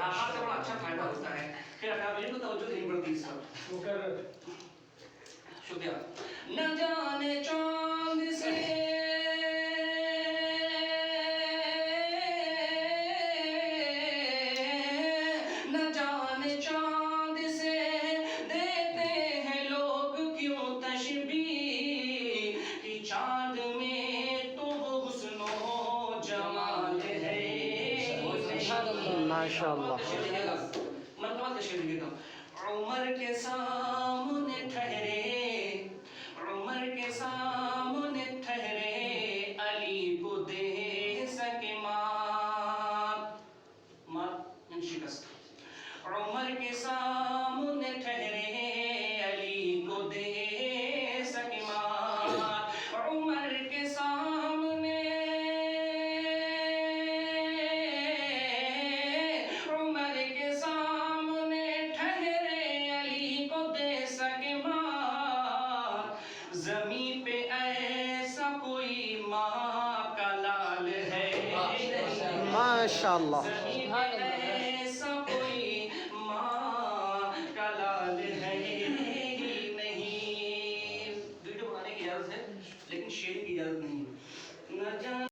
آغاز سے بڑا اچھا فائدہ ہوتا ہے. پھر اکابرین کو توجہ دینی پڑتی اس پر. شکریہ. نہ جانے چاند سے ماشاءاللہ. مرتبہ تشریح دیتا ہوں. عمر کے سامنے ٹھہرے، عمر کے سامنے ٹھہرے، علی کو دے سکے مات. مات یعنی شکست. عمر کے سامنے ٹھہرے، علی کو دے سکے مات. عمر کے سامنے زمین پہ ایسا کوئی ماں کا لال ہے. ماشاءاللہ. زمین پہ ایسا کوئی ماں کا لال ہے ہی نہیں. ویڈیو بنانے کی اجازت ہے لیکن شیئرنگ کی اجازت نہیں. نہ جان